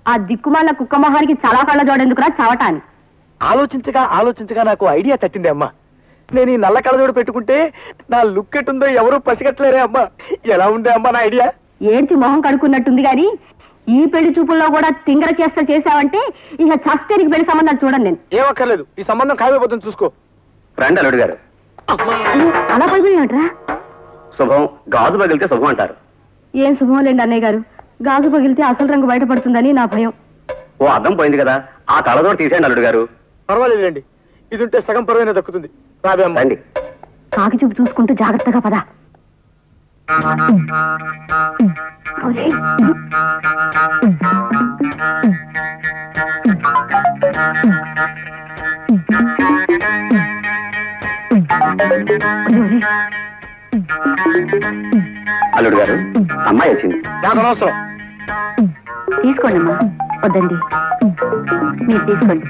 ఆ దిక్కుమాల కుక్క మొహానికి చాలా కళ్ళ జోడెందుకురా చవటాని. ఆలోచించగా ఆలోచించగా నాకు ఐడియా తట్టింది అమ్మా. నేను ఈ నల్ల కళ్ళజోడు పెట్టుకుంటే నా లుక్ ఎట్టుందో ఎవరూ పసిగట్టలేరే అమ్మా. ఎలా ఉండే అమ్మా నా ఐడియా? ఏంటి మొహం కడుక్కున్నట్టుంది గాని ఈ పెళ్లి చూపుల్లో కూడా తింగర చేసావంటే ఇక చస్తేనికి పెళ్లి సంబంధాలు చూడండి. నేను ఏమక్కర్లేదు, ఈ సంబంధం ఖాయమైపోతుంది చూసుకో. రండి అల్లుడు గారు. అలా పడిపోయినట్రా? శుభం, గాజు పగిలితే శుభం అంటారు. ఏం శుభం లేండి అన్నయ్య గారు, గాజు పగిలితే అసలు రంగు బయటపడుతుందని నా భయం. ఓ అద్దం పోయింది కదా, ఆ కళ్ళజోడు తీసేయండి అల్లుడు గారు. పర్వాలేదులేండి, ఇది ఉంటే సగం పరువైనా దక్కుతుంది. రాబే అమ్మా. రండి. కాకి చూపు చూసుకుంటూ జాగ్రత్తగా పద. అల్లుడు గారు, అమ్మాయి వచ్చింది. నాకు అనవసరం. తీసుకోండి అమ్మా. వద్దండి, మీరు తీసుకోండి.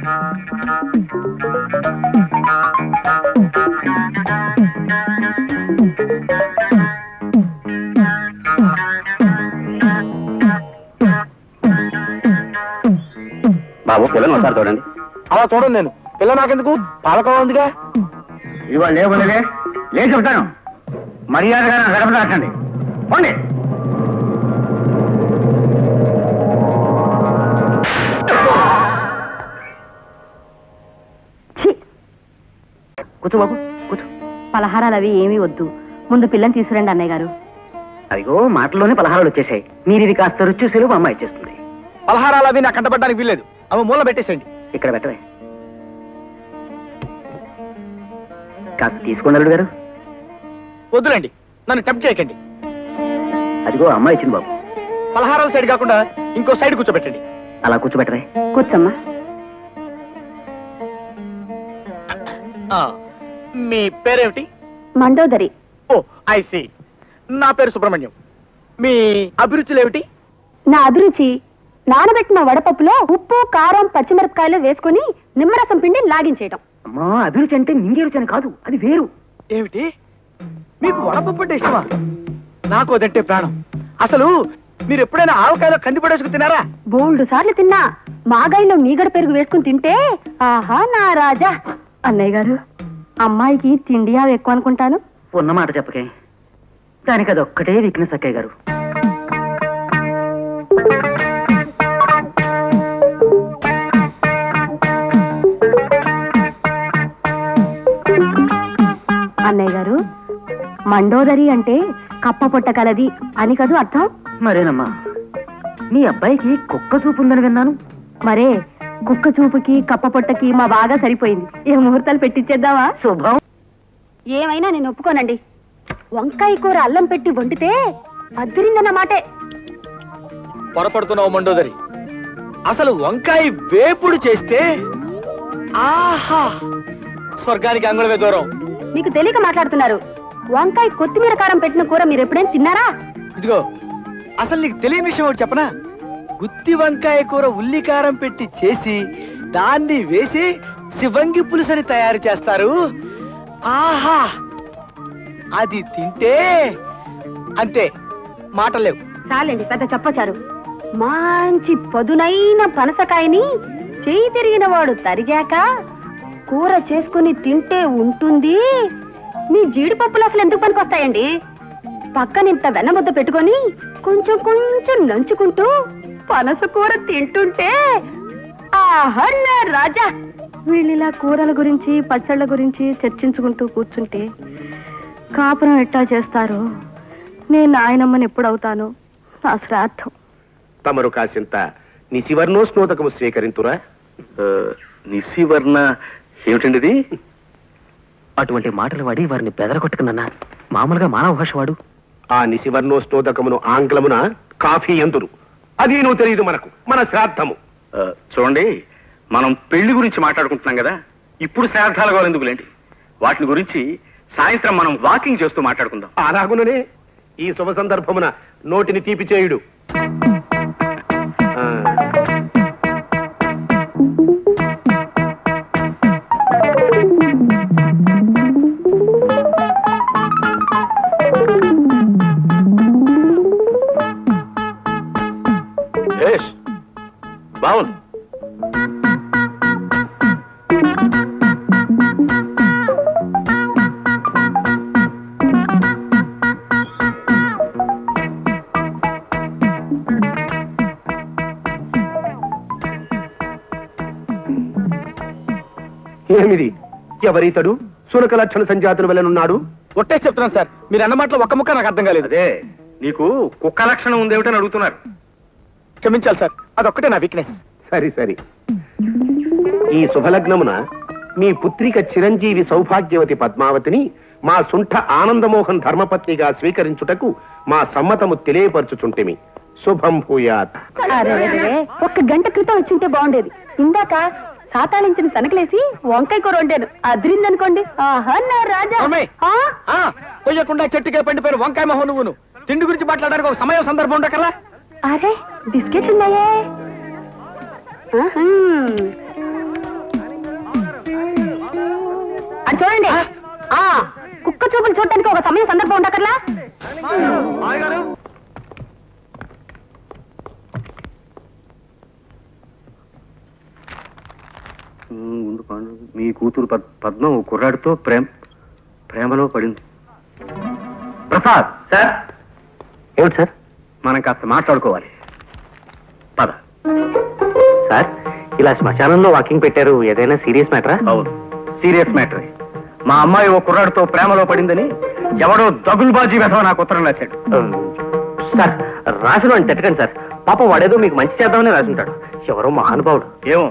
బాబు పిల్లని ఒకసారి చూడండి. అలా చూడండి, నేను పిల్ల నాకెందుకు, పాలకోవా ఉందిగా. ఇవాళ లేవులే లే చెప్తాను, మర్యాదగా గడప దాటండి. పోండి. కూర్చో బాబు, కూర్చో. పలహారాలు అవి ఏమీ వద్దు, ముందు పిల్లని తీసుకురండి అన్నయ్య గారు. అదిగో మాటల్లోనే పలహారాలు వచ్చేసాయి. మీరు ఇది కాస్త రుచి చూసేలు మా అమ్మాయి ఇచ్చేస్తుంది. పలహారాలు అవి నాకు కంటపడడానికి వీల్లేదు, అవి మూల పెట్టేసేయండి. ఇక్కడ పెట్టవే. కాస్త తీసుకోండి అల్లుడు గారు. వద్దులేండి, నన్ను టెంప్ట్ చేయకండి. అదిగో అమ్మాయి ఇచ్చింది బాబు. పలహారాల సైడ్ కాకుండా ఇంకో సైడ్ కూర్చోబెట్టండి. అలా కూర్చోబెట్టవే. కూర్చోమ్మా. మీ పేరేమిటి? మండోదరి. ఓ ఐ సీ. నా పేరు సుబ్రహ్మణ్యం. మీ అభిరుచులు ఏమిటి? నా అభిరుచి నానబెట్టిన వడపప్పులో ఉప్పు కారం పచ్చిమిరపకాయలు వేసుకుని నిమ్మరసం పిండి లాగించేయడం. అమ్మా, అభిరుచి అంటే నింగే రుచి అని కాదు, అది వేరు. ఏమిటి, మీకు వడపప్పు అంటే ఇష్టమా? నాకు అదంటే ప్రాణం. అసలు మీరు ఎప్పుడైనా ఆవకాయలో కంది పడేసుకు తినారా? బోల్డు సార్లు తిన్నా. మాగాయిలో మీగడ పెరుగు వేసుకుని తింటే ఆహా నా రాజా. అన్నయ్య గారు, అమ్మాయికి తిండి అవి ఎక్కువ అనుకుంటాను. ఉన్నమాట చెప్పకే, దానికి అదొక్కటే వీక్నెస్ అక్కయ్య గారు. అన్నయ్య గారు, మండోదరి అంటే కప్ప పొట్ట కలది అని కదూ అర్థం? మరేనమ్మా, నీ అబ్బాయికి కుక్క చూపు ఉందని విన్నాను. మరే కుక్క చూపుకి కప్ప పొట్టకి మా బాగా సరిపోయింది. ఏ ముహూర్తాలు పెట్టించేద్దావా? శుభం. ఏమైనా నేను ఒప్పుకోనండి. వంకాయ కూర అల్లం పెట్టి వండితే అద్దరిందన్న మాటే. పొరపడుతున్నావు మండోదరి. అసలు వంకాయ వేపుడు చేస్తే ఆహా, స్వర్గానికి అంగుళమే దూరం. మీకు తెలియక మాట్లాడుతున్నారు. వంకాయ కొత్తిమీర కారం పెట్టిన కూర మీరు ఎప్పుడైనా తిన్నారా? ఇదిగో, అసలు నీకు తెలియని విషయం ఒకటి చెప్పనా? గుత్తి వంకాయ కూర ఉల్లికారం పెట్టి చేసి దాన్ని వేసి శివంగి పులుసని తయారు చేస్తారు. ఆహా, అది తింటే అంతే, మాటలేవు. చాలండి, పెద్ద చెప్పచారు. మంచి పదునైన పనసకాయని చేయి తిరిగిన వాడు తరిగాక కూర చేసుకుని తింటే ఉంటుంది. మీ జీడిపప్పులు అసలు ఎందుకు పనికొస్తాయండి? పక్కనింత వెన్నముద్ద పెట్టుకొని కొంచెం కొంచెం నంచుకుంటూ పనస కూర తింటుంటే ఆహా నా రాజా. వీళ్ళిలా కూరల గురించి పచ్చళ్ళ గురించి చర్చించుకుంటూ కూర్చుంటే కాపురం ఎట్టా చేస్తారు? నేను నాయనమ్మని ఎప్పుడవుతాను? నా శ్రాద్ధం. తమరు కాసింత నిశివర్ణో స్నోదకము స్వీకరింతురా. నిశివర్ణ ఏమిటండిది? అటువంటి మాటలు వాడి వారిని బెదరగొట్టుకున్నా. మామూలుగా మానవ భాష వాడు. ఆ నిశివర్ణో స్నోదకమును ఆంగ్లమున కాఫీ ఎందురు. అది నువ్వు తెలియదు మనకు, మన శ్రాద్ధము. చూడండి, మనం పెళ్లి గురించి మాట్లాడుకుంటున్నాం కదా, ఇప్పుడు శ్రాద్ధాలు కావాలి ఎందుకులేండి. వాటిని గురించి సాయంత్రం మనం వాకింగ్ చేస్తూ మాట్లాడుకుందాం. అలాగుననే ఈ శుభ సందర్భమున నోటిని తీపి చేయుడు. బాగుంది. ఏమిది? ఎవరితడు? సునక లక్షణ సంజాతులు వెళ్ళనున్నాడు. ఒట్టేసి చెప్తున్నాను సార్, మీరు అన్న మాటలో ఒక్క ముక్క నాకు అర్థం కాలేదు. అదే నీకు కుక్క లక్షణం ఉందేమిటని అడుగుతున్నారు. క్షమించాలి సార్, అదొక్కటే నా వీక్నెస్. సరి సరి. ఈ శుభలగ్నమున మీ పుత్రిక చిరంజీవి సౌభాగ్యవతి పద్మావతిని మా సుంఠ ఆనందమోహన్ ధర్మపత్నిగా స్వీకరించుటకు మా సమ్మతము తెలియపరచుచుంటిమి. శుభం భూయాత్. ఒక్క గంట క్రితం వచ్చి ఉంటే బాగుండేది. ఇందాక సాతాళించిన సనకలేసి వంకాయ కూర వండాను, అదిరిందనుకోండి. ఆహా నా రాజా. కొయ్యకుండా చెట్టుకే పండిపోయిన వంకాయ మొహం నువ్వును. తిండి గురించి మాట్లాడడానికి ఒక సమయం సందర్భం ఉండకల్లా. అరే బిస్కెట్లు ఉన్నాయే. అది చూడండి, కుక్క చూపులు చూడటానికి ఒక సమయం సందర్భం ఉండకల్లా. మీ కూతురు పద్మ ఓ కుర్రాడితో ప్రేమలో పడింది. ప్రసాద్ సార్. ఏమిటి సార్? మనం కాస్త మాట్లాడుకోవాలి. పద. సార్, ఇలా శ్మశానంలో వాకింగ్ పెట్టారు, ఏదైనా సీరియస్ మ్యాటరా? అవును, సీరియస్ మ్యాటరే. మా అమ్మాయి ఓ కుర్రాడితో ప్రేమలో పడిందని ఎవడో దగులుబాజీ వెధవ నాకు ఉత్తరం రాశాడు. సార్, రాసిన వాడిని తిట్టకండి సార్. పాపం వాడేదో మీకు మంచి చేద్దామని రాసుంటాడు. ఎవరో మహానుభావుడు. ఏమో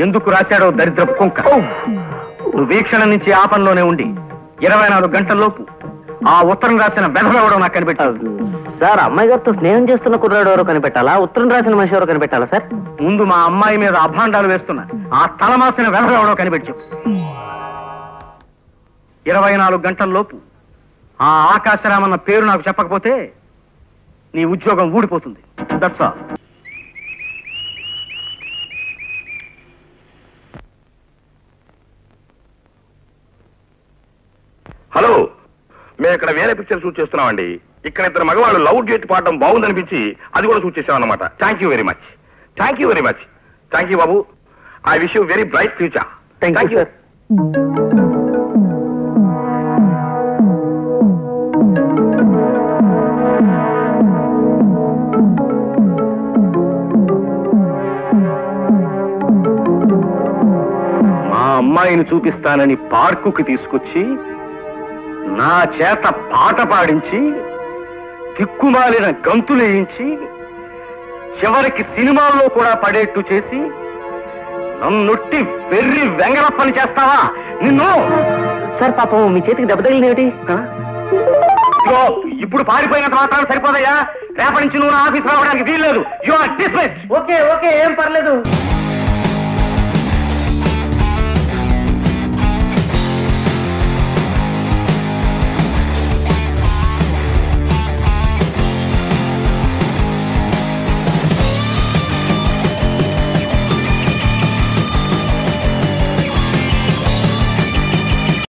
ఎందుకు రాశాడో దరిద్రపు కుంక. నువ్వు వీక్షణ నుంచి ఆ పనిలోనే ఉండి 24 గంటల్లోపు ఆ ఉత్తరం రాసిన వెధవెవడో నాకు కనిపెట్టాడు. సార్, అమ్మాయి గారితో స్నేహం చేస్తున్న కుర్రాడు ఎవరో కనిపెట్టాలా, ఉత్తరం రాసిన మనిషి ఎవరో కనిపెట్టాలా సార్? ముందు మా అమ్మాయి మీద అభాండాలు వేస్తున్నా ఆ తలమాసిన వెధవెవడో కనిపెట్టు. 24 గంటల్లోపు ఆ ఆకాశరామన్న పేరు నాకు చెప్పకపోతే నీ ఉద్యోగం ఊడిపోతుంది. That's all. హలో, మేము ఇక్కడ వేరే పిక్చర్ షూట్ చేస్తున్నామండి. ఇక్కడ ఇద్దరు మగవాళ్ళు లవ్ డేట్ పాడడం బాగుందనిపించి అది కూడా షూట్ చేసామన్నమాట. Thank you very much. Thank you very much. Thank you Babu. I wish you very bright future. Thank you sir. మా అమ్మాయిని చూపిస్తానని పార్కుకి తీసుకొచ్చి నా చేత పాట పాడించి దిక్కుమాలిన గంతులేయించి చివరికి సినిమాల్లో కూడా పడేట్టు చేసి నన్నొట్టి వెర్రి వెంగళ పని చేస్తావా నిన్ను? సార్, పాపం మీ చేతికి దెబ్బ తగిలిందేమిటి? ఇప్పుడు పారిపోయినంత మాత్రం సరిపోదయ్యా. రేపటి నుంచి నువ్వు ఆఫీస్ రావడానికి వీల్లేదు. You are dismissed. Okay okay, ఏం పర్లేదు.